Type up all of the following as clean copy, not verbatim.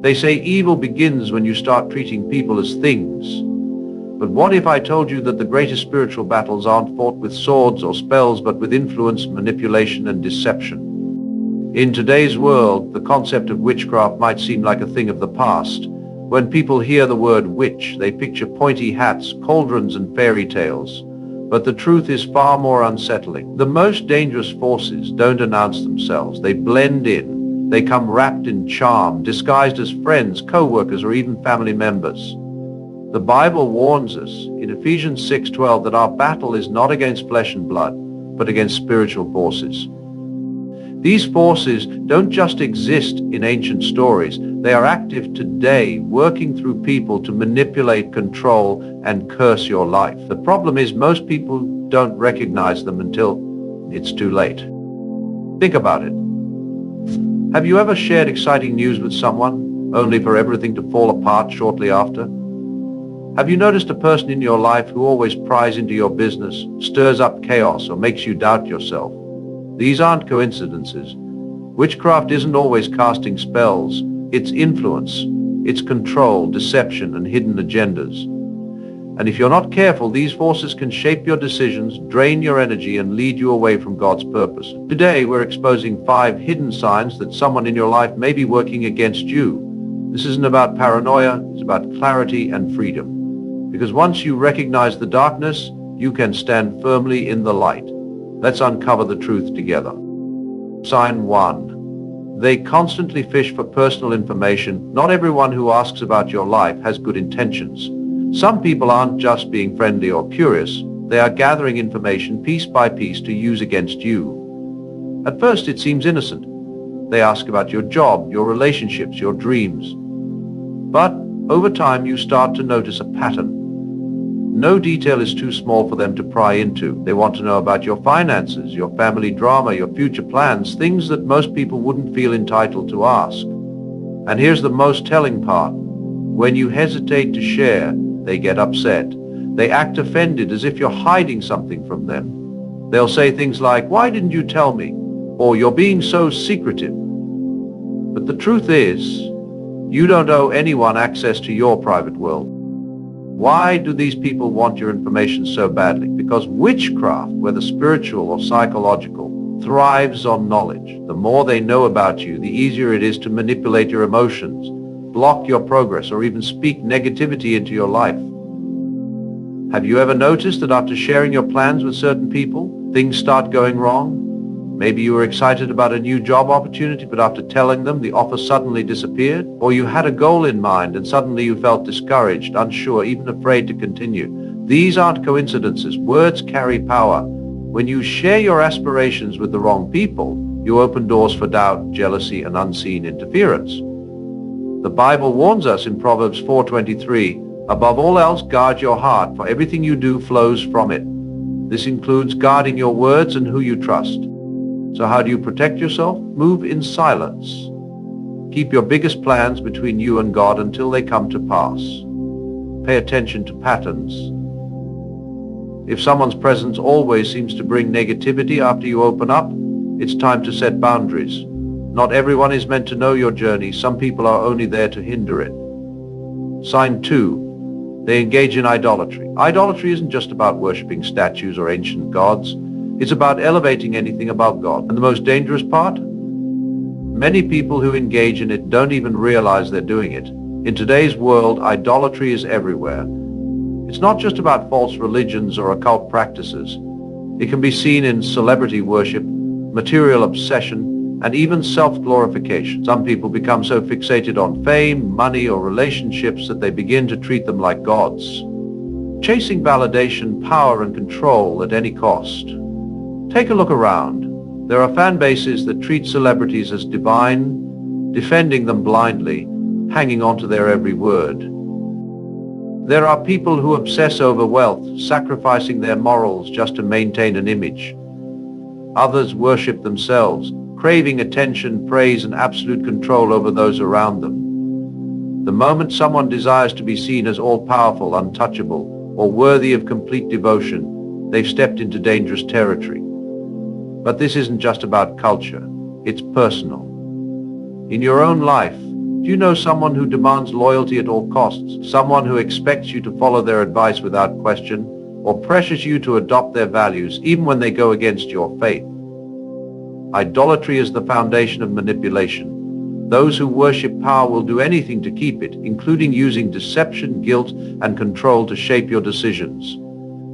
They say evil begins when you start treating people as things. But what if I told you that the greatest spiritual battles aren't fought with swords or spells, but with influence, manipulation, and deception? In today's world, the concept of witchcraft might seem like a thing of the past. When people hear the word witch, they picture pointy hats, cauldrons, and fairy tales. But the truth is far more unsettling. The most dangerous forces don't announce themselves. They blend in. They come wrapped in charm, disguised as friends, co-workers, or even family members. The Bible warns us in Ephesians 6:12 that our battle is not against flesh and blood, but against spiritual forces. These forces don't just exist in ancient stories. They are active today, working through people to manipulate, control, and curse your life. The problem is most people don't recognize them until it's too late. Think about it. Have you ever shared exciting news with someone, only for everything to fall apart shortly after? Have you noticed a person in your life who always pries into your business, stirs up chaos, or makes you doubt yourself? These aren't coincidences. Witchcraft isn't always casting spells. It's influence. It's control, deception, and hidden agendas. And if you're not careful, these forces can shape your decisions, drain your energy, and lead you away from God's purpose. Today, we're exposing 5 hidden signs that someone in your life may be working against you. This isn't about paranoia, it's about clarity and freedom. Because once you recognize the darkness, you can stand firmly in the light. Let's uncover the truth together. Sign 1. They constantly fish for personal information. Not everyone who asks about your life has good intentions. Some people aren't just being friendly or curious. They are gathering information piece by piece to use against you. At first it seems innocent. They ask about your job, your relationships, your dreams. But over time you start to notice a pattern. No detail is too small for them to pry into. They want to know about your finances, your family drama, your future plans, things that most people wouldn't feel entitled to ask. And here's the most telling part. When you hesitate to share, they get upset. They act offended, as if you're hiding something from them. They'll say things like, "Why didn't you tell me?" Or "You're being so secretive." But the truth is, you don't owe anyone access to your private world. Why do these people want your information so badly? Because witchcraft, whether spiritual or psychological, thrives on knowledge. The more they know about you, the easier it is to manipulate your emotions, block your progress, or even speak negativity into your life. Have you ever noticed that after sharing your plans with certain people, things start going wrong? Maybe you were excited about a new job opportunity, but after telling them, the offer suddenly disappeared. Or you had a goal in mind and suddenly you felt discouraged, unsure, even afraid to continue. These aren't coincidences. Words carry power. When you share your aspirations with the wrong people, you open doors for doubt, jealousy, and unseen interference. The Bible warns us in Proverbs 4:23, "Above all else, guard your heart, for everything you do flows from it." This includes guarding your words and who you trust. So how do you protect yourself? Move in silence. Keep your biggest plans between you and God until they come to pass. Pay attention to patterns. If someone's presence always seems to bring negativity after you open up, it's time to set boundaries. Not everyone is meant to know your journey. Some people are only there to hinder it. Sign 2. They engage in idolatry. Idolatry isn't just about worshiping statues or ancient gods. It's about elevating anything above God. And the most dangerous part? Many people who engage in it don't even realize they're doing it. In today's world, idolatry is everywhere. It's not just about false religions or occult practices. It can be seen in celebrity worship, material obsession, and even self-glorification. Some people become so fixated on fame, money, or relationships that they begin to treat them like gods, chasing validation, power, and control at any cost. Take a look around. There are fan bases that treat celebrities as divine, defending them blindly, hanging on to their every word. There are people who obsess over wealth, sacrificing their morals just to maintain an image. Others worship themselves, craving attention, praise, and absolute control over those around them. The moment someone desires to be seen as all-powerful, untouchable, or worthy of complete devotion, they've stepped into dangerous territory. But this isn't just about culture, it's personal. In your own life, Do you know someone who demands loyalty at all costs? Someone who expects you to follow their advice without question, or pressures you to adopt their values even when they go against your faith? Idolatry is the foundation of manipulation. Those who worship power will do anything to keep it, including using deception, guilt, and control to shape your decisions.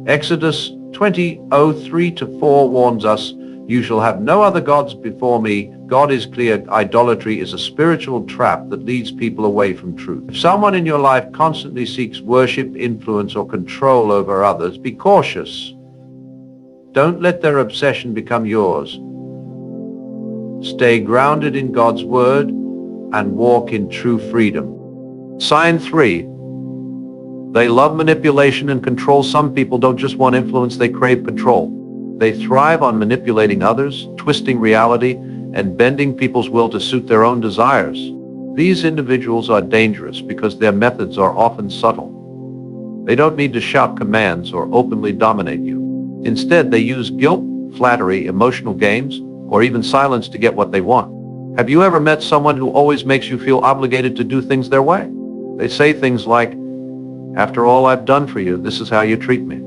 Exodus 20:3-4 warns us, "You shall have no other gods before me." God is clear. Idolatry is a spiritual trap that leads people away from truth. If someone in your life constantly seeks worship, influence, or control over others, be cautious. Don't let their obsession become yours. Stay grounded in God's word and walk in true freedom. Sign 3. They love manipulation and control. Some people don't just want influence, they crave control. They thrive on manipulating others, twisting reality, and bending people's will to suit their own desires. These individuals are dangerous because their methods are often subtle. They don't need to shout commands or openly dominate you. Instead, they use guilt, flattery, emotional games, or even silence to get what they want. Have you ever met someone who always makes you feel obligated to do things their way? They say things like, "After all I've done for you, this is how you treat me."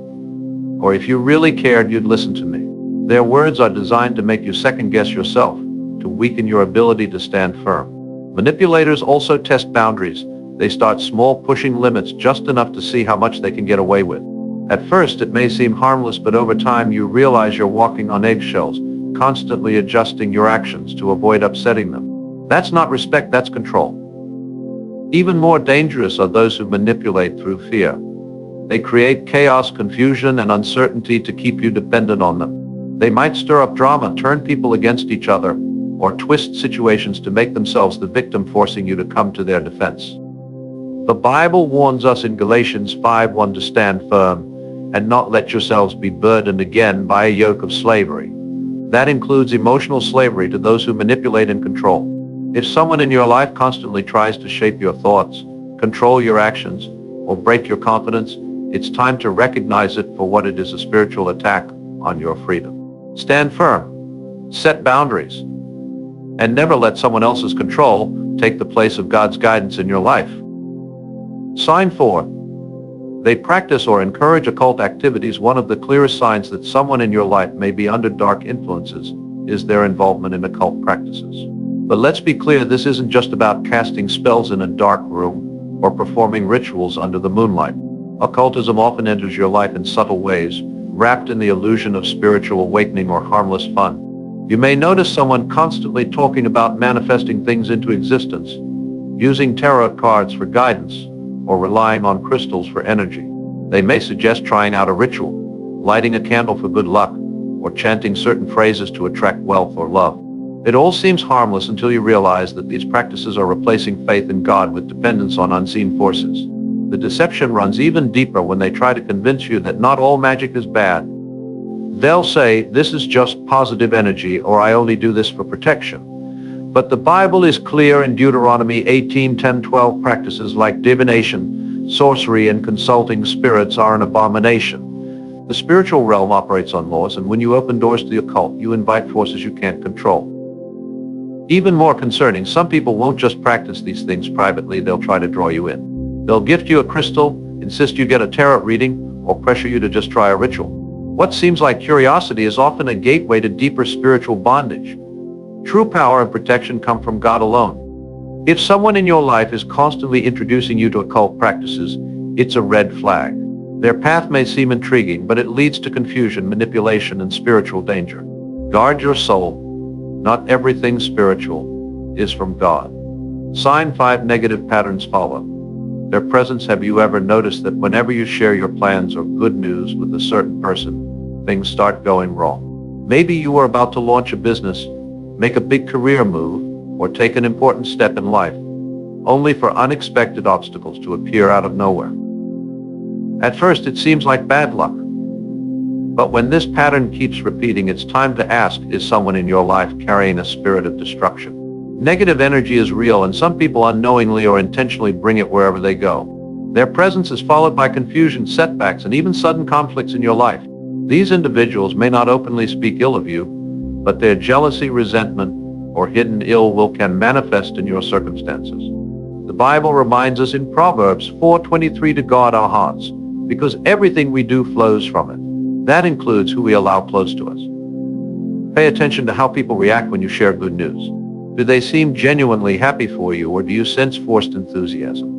Or, "If you really cared, you'd listen to me." Their words are designed to make you second-guess yourself, to weaken your ability to stand firm. Manipulators also test boundaries. They start small, pushing limits just enough to see how much they can get away with. At first, it may seem harmless, but over time you realize you're walking on eggshells, constantly adjusting your actions to avoid upsetting them. That's not respect, that's control. Even more dangerous are those who manipulate through fear. They create chaos, confusion, and uncertainty to keep you dependent on them. They might stir up drama, turn people against each other, or twist situations to make themselves the victim, forcing you to come to their defense. The Bible warns us in Galatians 5:1 to stand firm and not let yourselves be burdened again by a yoke of slavery. That includes emotional slavery to those who manipulate and control. If someone in your life constantly tries to shape your thoughts, control your actions, or break your confidence, it's time to recognize it for what it is: a spiritual attack on your freedom. Stand firm, set boundaries, and never let someone else's control take the place of God's guidance in your life. Sign 4. They practice or encourage occult activities. One of the clearest signs that someone in your life may be under dark influences is their involvement in occult practices. But let's be clear, this isn't just about casting spells in a dark room or performing rituals under the moonlight. Occultism often enters your life in subtle ways, wrapped in the illusion of spiritual awakening or harmless fun. You may notice someone constantly talking about manifesting things into existence, using tarot cards for guidance, or relying on crystals for energy. They may suggest trying out a ritual, lighting a candle for good luck, or chanting certain phrases to attract wealth or love. It all seems harmless until you realize that these practices are replacing faith in God with dependence on unseen forces. The deception runs even deeper when they try to convince you that not all magic is bad. They'll say, "This is just positive energy," or "I only do this for protection." But the Bible is clear in Deuteronomy 18:10-12, practices like divination, sorcery, and consulting spirits are an abomination. The spiritual realm operates on laws, and when you open doors to the occult, you invite forces you can't control. Even more concerning, some people won't just practice these things privately, they'll try to draw you in. They'll gift you a crystal, insist you get a tarot reading, or pressure you to just try a ritual. What seems like curiosity is often a gateway to deeper spiritual bondage. True power and protection come from God alone. If someone in your life is constantly introducing you to occult practices, it's a red flag. Their path may seem intriguing, but it leads to confusion, manipulation, and spiritual danger. Guard your soul. Not everything spiritual is from God. Sign 5. Negative patterns follow. Their presence. Have you ever noticed that whenever you share your plans or good news with a certain person, things start going wrong? Maybe you are about to launch a business, make a big career move, or take an important step in life, only for unexpected obstacles to appear out of nowhere. At first, it seems like bad luck. But when this pattern keeps repeating, it's time to ask, is someone in your life carrying a spirit of destruction? Negative energy is real, and some people unknowingly or intentionally bring it wherever they go. Their presence is followed by confusion, setbacks, and even sudden conflicts in your life. These individuals may not openly speak ill of you, but their jealousy, resentment, or hidden ill will can manifest in your circumstances. The Bible reminds us in Proverbs 4:23 to guard our hearts, because everything we do flows from it. That includes who we allow close to us. Pay attention to how people react when you share good news. Do they seem genuinely happy for you, or do you sense forced enthusiasm?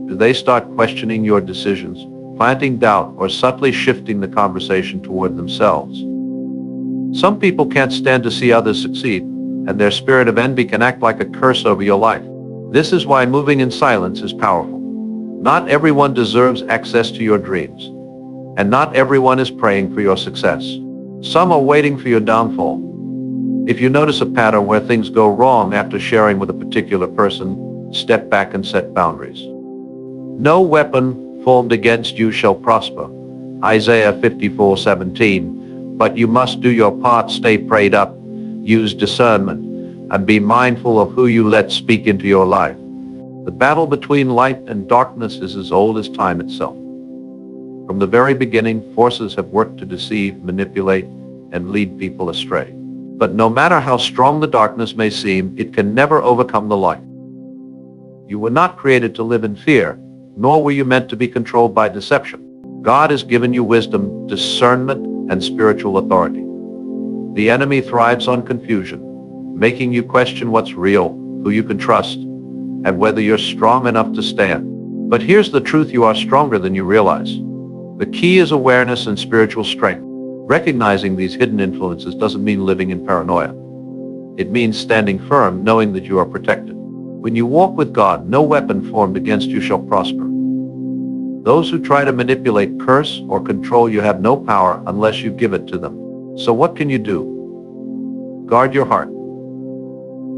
Do they start questioning your decisions, planting doubt, or subtly shifting the conversation toward themselves? Some people can't stand to see others succeed, and their spirit of envy can act like a curse over your life. This is why moving in silence is powerful. Not everyone deserves access to your dreams, and not everyone is praying for your success. Some are waiting for your downfall. If you notice a pattern where things go wrong after sharing with a particular person, step back and set boundaries. No weapon formed against you shall prosper, Isaiah 54:17. But you must do your part, stay prayed up, use discernment, and be mindful of who you let speak into your life. The battle between light and darkness is as old as time itself. From the very beginning, forces have worked to deceive, manipulate, and lead people astray. But no matter how strong the darkness may seem, it can never overcome the light. You were not created to live in fear, nor were you meant to be controlled by deception. God has given you wisdom, discernment, and spiritual authority. The enemy thrives on confusion, making you question what's real, who you can trust, and whether you're strong enough to stand. But here's the truth: you are stronger than you realize. The key is awareness and spiritual strength. Recognizing these hidden influences doesn't mean living in paranoia. It means standing firm, knowing that you are protected. When you walk with God, no weapon formed against you shall prosper. Those who try to manipulate, curse, or control you have no power unless you give it to them. So what can you do? Guard your heart.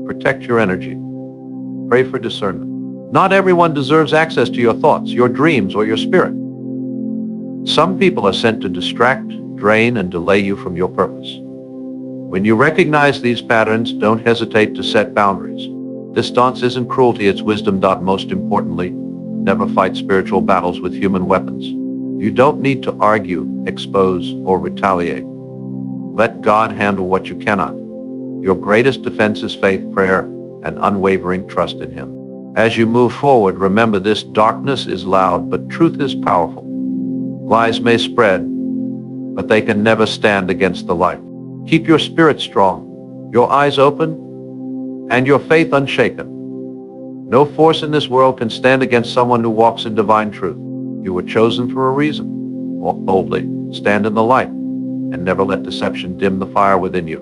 Protect your energy. Pray for discernment. Not everyone deserves access to your thoughts, your dreams, or your spirit. Some people are sent to distract, drain, and delay you from your purpose. When you recognize these patterns, don't hesitate to set boundaries. This dance isn't cruelty, it's wisdom. Most importantly, never fight spiritual battles with human weapons. You don't need to argue, expose, or retaliate. Let God handle what you cannot. Your greatest defense is faith, prayer, and unwavering trust in Him. As you move forward, remember this: darkness is loud, but truth is powerful. Lies may spread, but they can never stand against the light. Keep your spirit strong, your eyes open, and your faith unshaken. No force in this world can stand against someone who walks in divine truth. You were chosen for a reason. Walk boldly, stand in the light, and never let deception dim the fire within you.